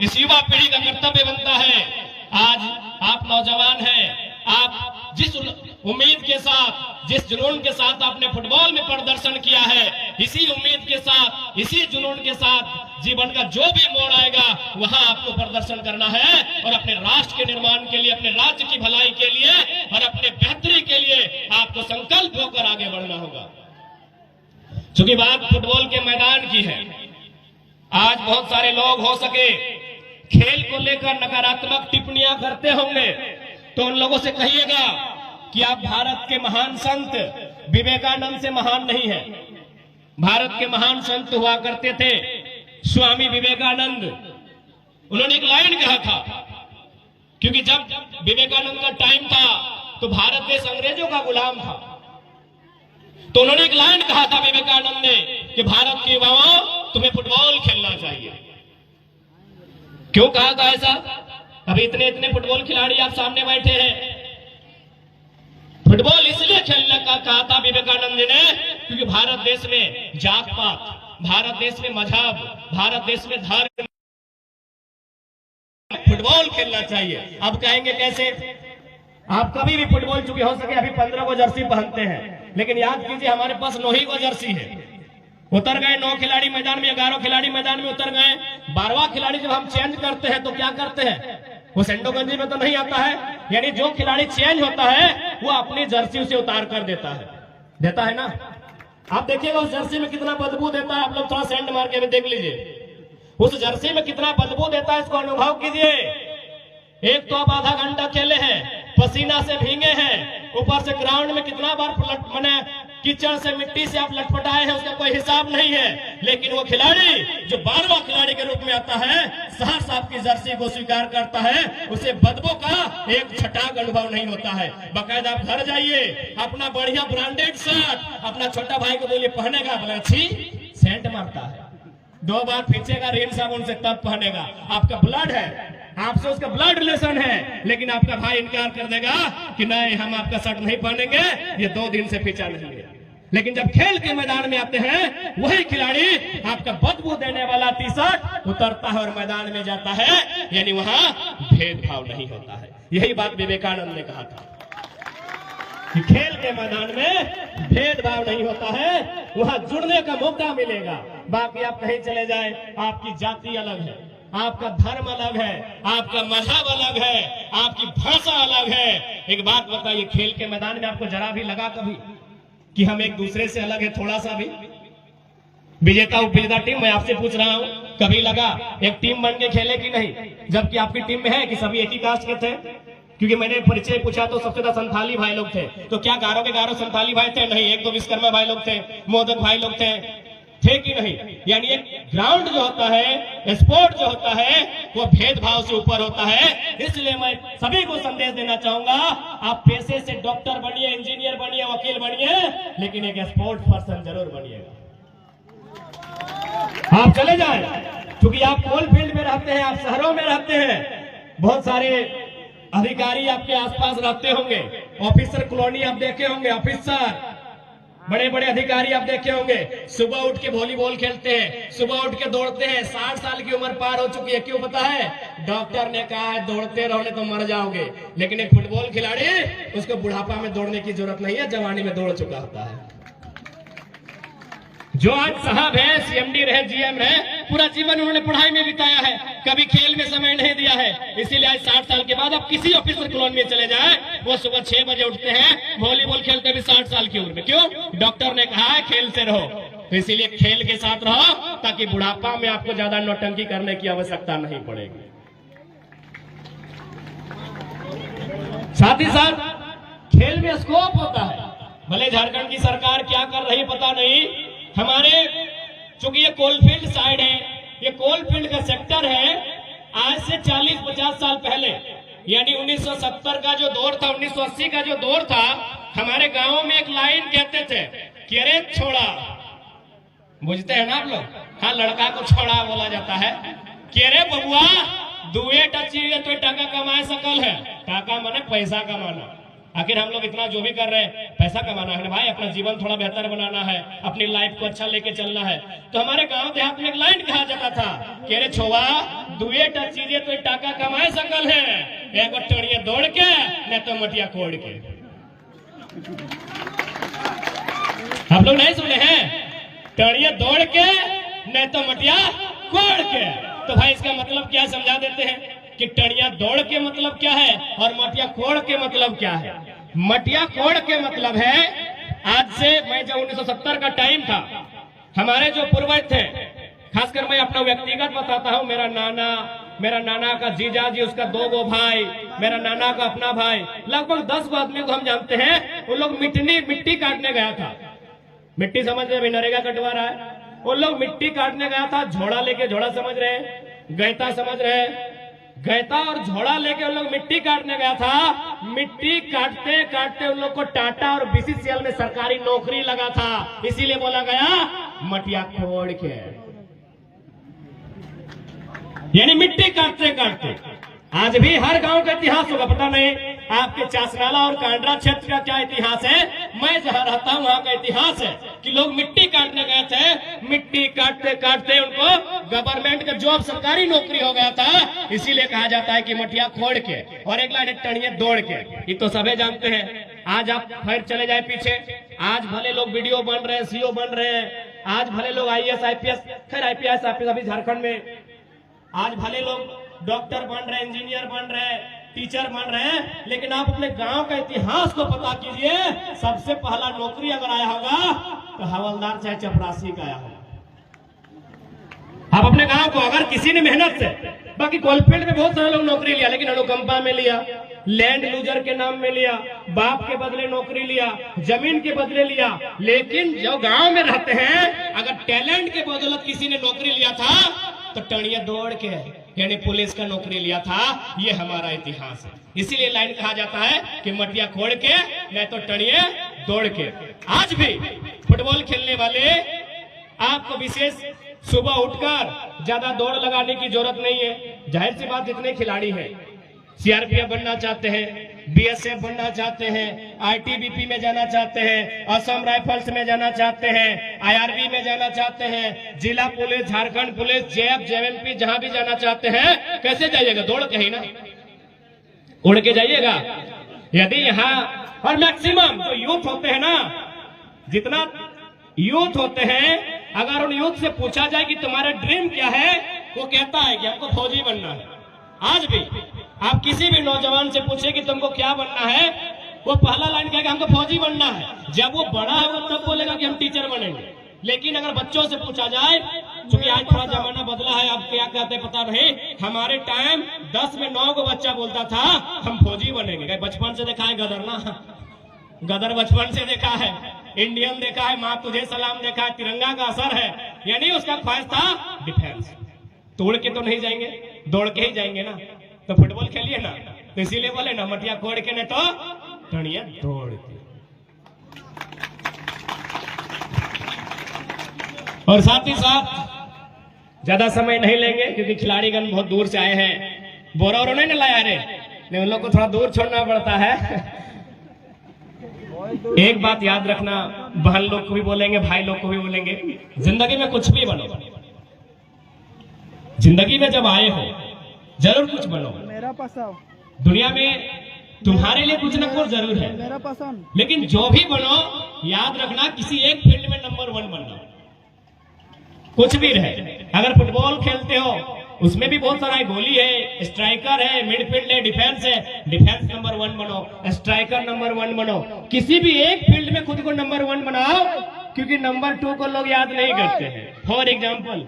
इस युवा पीढ़ी का कर्तव्य बनता है। आज आप नौजवान हैं, आप जिस उम्मीद के साथ, जिस जुनून के साथ आपने फुटबॉल में प्रदर्शन किया है, इसी उम्मीद के साथ, इसी जुनून के साथ जीवन का जो भी मोड़ आएगा वहां आपको प्रदर्शन करना है और अपने राष्ट्र के निर्माण के लिए, अपने राज्य की भलाई के लिए और अपने बेहतरी के लिए आपको संकल्प होकर आगे बढ़ना होगा। चूंकि बात फुटबॉल के मैदान की है, आज बहुत सारे लोग हो सके खेल को लेकर नकारात्मक टिप्पणियां करते होंगे, तो उन लोगों से कहिएगा कि आप भारत के महान संत विवेकानंद से महान नहीं है। भारत के महान संत हुआ करते थे स्वामी विवेकानंद। उन्होंने एक लाइन कहा था, क्योंकि जब विवेकानंद का टाइम था तो भारत देश अंग्रेजों का गुलाम था, तो उन्होंने एक लाइन कहा था विवेकानंद ने कि भारत के युवाओं तुम्हें फुटबॉल खेलना चाहिए। क्यों कहा था ऐसा? अभी इतने इतने फुटबॉल खिलाड़ी आप सामने बैठे हैं। फुटबॉल इसलिए खेलने का कहा था विवेकानंद ने क्योंकि भारत देश में जात पात, भारत देश में मजहब, भारत देश में धर्म, फुटबॉल खेलना चाहिए। अब कहेंगे कैसे? आप कभी भी फुटबॉल, चूंकि हो सके अभी 15 को जर्सी पहनते हैं, लेकिन याद कीजिए हमारे पास 9 ही को जर्सी है। उतर गए 9 खिलाड़ी मैदान में, 11 खिलाड़ी मैदान में उतर गए। 12वां खिलाड़ी जब हम चेंज करते हैं तो क्या करते हैं? वो सेंडो गंजी में तो नहीं आता है, यानी जो खिलाड़ी चेंज होता है वो अपनी जर्सी उसे उतार कर देता है ना। आप देखिएगा उस जर्सी में कितना बदबू देता है। आप लोग थोड़ा सेंड मार के भी देख लीजिए उस जर्सी में कितना बदबू देता है, इसको अनुभव कीजिए। एक तो आप आधा घंटा खेले हैं, पसीना से भीगे हैं, ऊपर से ग्राउंड में कितना बार कीचड़ से, मिट्टी से आप लटपटाए हैं, उसका कोई हिसाब नहीं है। लेकिन वो खिलाड़ी जो 12वां खिलाड़ी के रूप में आता है, सहर्ष आपकी जर्सी को स्वीकार करता है, उसे बदबू का एक छटाक अनुभव नहीं होता है। बाकायदा आप घर जाइए, अपना बढ़िया ब्रांडेड शर्ट अपना छोटा भाई को बोलिए पहनेगा, बोले अच्छी सेंट मारता है, 2 बार खींचेगा रेन साबुन से तब पहनेगा। आपका ब्लड है, आपसे उसका ब्लड रिलेशन है, लेकिन आपका भाई इनकार कर देगा कि नहीं हम आपका शर्ट नहीं पहनेंगे, ये 2 दिन से पीछा नहीं है। लेकिन जब खेल के मैदान में आते हैं वही खिलाड़ी आपका बदबू देने वाला टी शर्ट उतरता है और मैदान में जाता है, यानी वहां भेदभाव नहीं होता है। यही बात विवेकानंद ने कहा था कि खेल के मैदान में भेदभाव नहीं होता है, वहां जुड़ने का मौका मिलेगा। बाकी आप कहीं चले जाए, आपकी जाति अलग है, आपका धर्म अलग है, आपका मजहब अलग है, आपकी भाषा अलग है। एक बात बताइए, खेल के मैदान में आपको जरा भी लगा कभी कि हम एक दूसरे से अलग है? थोड़ा सा भी? विजेता उपविजेता टीम, मैं आपसे पूछ रहा हूं, कभी लगा एक टीम बन के खेले कि नहीं? जबकि आपकी टीम में है कि सभी एक ही कास्ट के थे? क्योंकि मैंने परिचय पूछा तो सबसे ज्यादा संथाली भाई लोग थे। तो क्या गारों के गारों संथाली भाई थे? नहीं। 1-2 विश्वकर्मा भाई लोग थे, मोदक भाई लोग थे कि नहीं? यानी एक ग्राउंड जो होता है, स्पोर्ट जो होता है, वो भेदभाव से ऊपर होता है। इसलिए मैं सभी को संदेश देना चाहूंगा, आप पेशे से डॉक्टर बनिए, इंजीनियर बनिए, वकील बनिए, लेकिन एक स्पोर्ट पर्सन जरूर बनिएगा। आप चले जाएं, क्योंकि आप कोल फील्ड में रहते हैं, आप शहरों में रहते हैं, बहुत सारे अधिकारी आपके आसपास रहते होंगे, ऑफिसर कॉलोनी आप देखे होंगे, ऑफिसर बड़े बड़े अधिकारी आप देखे होंगे, सुबह उठ के वॉलीबॉल खेलते हैं, सुबह उठ के दौड़ते हैं। 60 साल की उम्र पार हो चुकी है, क्यों पता है? डॉक्टर ने कहा है दौड़ते रहोगे तो मर जाओगे। लेकिन एक फुटबॉल खिलाड़ी, उसको बुढ़ापा में दौड़ने की जरूरत नहीं है, जवानी में दौड़ चुका होता है। जो आज साहब है, सीएमडी रहे, जीएम है, पूरा जीवन उन्होंने पढ़ाई में बिताया है, कभी खेल में समय नहीं दिया है। इसीलिए आज 60 साल के बाद आप किसी ऑफिसर कॉलोनी में चले जाएं, वो सुबह 6 बजे उठते हैं, वॉलीबॉल खेलते भी 60 साल की उम्र में। क्यों? डॉक्टर ने कहा है खेल से रहो, तो इसीलिए खेल के साथ रहो, ताकि बुढ़ापा में आपको ज्यादा नौटंकी करने की आवश्यकता नहीं पड़ेगी। साथ ही साथ खेल में स्कोप होता है। भले झारखंड की सरकार क्या कर रही पता नहीं, हमारे चूंकि ये कोलफील्ड साइड है, ये कोलफील्ड का सेक्टर है, आज से 40-50 साल पहले, यानी 1970 का जो दौर था, 1980 का जो दौर था, हमारे गांव में एक लाइन कहते थे कि अरे छोड़ा, बुझते हैं ना आप लोग? हाँ, लड़का को छोड़ा बोला जाता है कि अरे बबुआ दुए टची तो टाका कमाए सकल है। टाका माने पैसा कमाना। आखिर हम लोग इतना जो भी कर रहे हैं, पैसा कमाना है ना भाई, अपना जीवन थोड़ा बेहतर बनाना है, अपनी लाइफ को अच्छा लेके चलना है। तो हमारे गांव देहात में एक लाइन कहा जाता था कि अरे छोवा दुएटा चीजें तो टाका कमाए सकल है, एगो टड़िया दौड़ के न तो मटिया कोड़ के। आप लोग नहीं सुने हैं? टड़िया दौड़ के न तो मटिया कोड़ के। तो भाई इसका मतलब क्या समझा देते हैं कि टड़िया दौड़ के मतलब क्या है और मटिया कोड़ के मतलब क्या है। मटिया कोड़ के मतलब है, आज से मैं जब 1970 का टाइम था, हमारे जो पूर्वज थे, खासकर मैं अपना व्यक्तिगत बताता हूँ, मेरा नाना का जीजा जी, उसका 2 गो भाई, मेरा नाना का अपना भाई, लगभग 10 गो आदमी को हम जानते हैं। उन लोग मिट्टी काटने गया था। मिट्टी समझ रहे, नरेगा कटवा रहा है, उन लोग मिट्टी काटने गया था। झोड़ा लेके, झोड़ा समझ रहे, गैता समझ रहे, गैता और झोड़ा लेके उन लोग मिट्टी काटने गया था। मिट्टी काटते काटते उन लोग को टाटा और बीसीसीएल में सरकारी नौकरी लगा था, इसीलिए बोला गया मटिया कोड़ के। यानी मिट्टी काटते काटते। आज भी हर गांव का इतिहास होगा, पता नहीं आपके चासनाला और कांड्रा क्षेत्र का क्या इतिहास है। मैं जहां रहता हूं वहां का इतिहास है कि लोग मिट्टी काटने गए थे, मिट्टी काटते काटते उनको गवर्नमेंट का जॉब, सरकारी नौकरी हो गया था, इसीलिए कहा जाता है कि मटिया खोड़ के। और एक लाइन टणिया दौड़ के, ये तो सभी जानते हैं। आज आप फिर चले जाए पीछे, आज भले लोग वीडियो बन रहे हैं, सीओ बन रहे हैं, आज भले लोग IAS IPS, खैर IPS अभी झारखंड में, आज भले लोग डॉक्टर बन रहे, इंजीनियर बन रहे, टीचर बन रहे हैं, लेकिन आप अपने गांव का इतिहास को पता कीजिए। सबसे पहला नौकरी अगर आया होगा तो हवलदार चाहे चपरासी का आया होगा। आप अपने गांव को, अगर किसी ने मेहनत से, बाकी कोलफील्ड में बहुत सारे लोग नौकरी लिया, लेकिन अनुकंपा में लिया, लैंड लूजर के नाम में लिया, बाप के बदले नौकरी लिया, जमीन के बदले लिया, लेकिन जो गांव में रहते हैं, अगर टैलेंट के बदौलत किसी ने नौकरी लिया था तो टणिया दौड़ के, यानी पुलिस का नौकरी लिया था। ये हमारा इतिहास है, इसीलिए लाइन कहा जाता है कि मटिया खोड़ के नहीं तो टणिया दौड़ के। आज भी फुटबॉल खेलने वाले आपको विशेष सुबह उठकर ज्यादा दौड़ लगाने की जरूरत नहीं है। जाहिर सी बात, जितने खिलाड़ी हैं, CRPF बनना चाहते हैं, BSF बनना चाहते हैं, ITBP में जाना चाहते हैं, असम राइफल्स में जाना चाहते हैं, IRB में जाना चाहते हैं, जिला police, Jharkhand police, JF, JLP, जहां भी जाना चाहते हैं, कैसे जाइएगा? दौड़ के ही ना, उड़ के जाइएगा। यदि यहाँ और मैक्सिमम जो यूथ होते हैं ना, जितना यूथ होते हैं, अगर उन यूथ से पूछा जाए कि तुम्हारा ड्रीम क्या है, वो कहता है कि हमको फौजी बनना है। आज भी आप किसी भी नौजवान से पूछे कि तुमको क्या बनना है, वो पहला लाइन कहेगा हमको फौजी बनना है। जब वो बड़ा होगा तब बोलेगा कि हम टीचर बनेंगे। लेकिन अगर बच्चों से पूछा जाए, क्योंकि आज थोड़ा जमाना बदला है, आप क्या कहते हैं पता नहीं, हमारे टाइम 10 में 9 को बच्चा बोलता था हम फौजी बनेंगे। बचपन से देखा है गदर ना, गदर बचपन से देखा है, इंडियन देखा है, माँ तुझे सलाम देखा है, तिरंगा का असर है, यानी उसका ख्वाहिश था डिफेंस। तोड़ के तो नहीं जाएंगे, दौड़ के ही जाएंगे ना। तो फुटबॉल खेलिए ना, तो इसीलिए बोले ना मटिया कोड़ के नहीं तो टणिया दौड़ के। और साथ ही साथ ज्यादा समय नहीं लेंगे, क्योंकि खिलाड़ीगण बहुत दूर से आए हैं। बोरा और नहीं लाया रे, नहीं, उन लोग को थोड़ा दूर छोड़ना पड़ता है। एक बात याद रखना, बहन लोग को भी बोलेंगे, भाई लोग को भी बोलेंगे, जिंदगी में कुछ भी बनो, जिंदगी में जब आए हो जरूर कुछ बनो। मेरा पसंद दुनिया में तुम्हारे लिए कुछ न कुछ जरूर है, मेरा पसंद, लेकिन जो भी बनो याद रखना किसी एक फील्ड में नंबर 1 बनना। कुछ भी रहे, अगर फुटबॉल खेलते हो उसमें भी बहुत सारा गोली है, स्ट्राइकर है, मिडफील्ड है, डिफेंस है, डिफेंस नंबर 1 बनो, स्ट्राइकर नंबर 1 बनो। किसी भी एक फील्ड में खुद को नंबर 1 बनाओ, क्योंकि नंबर 2 को लोग याद नहीं करते हैं। For example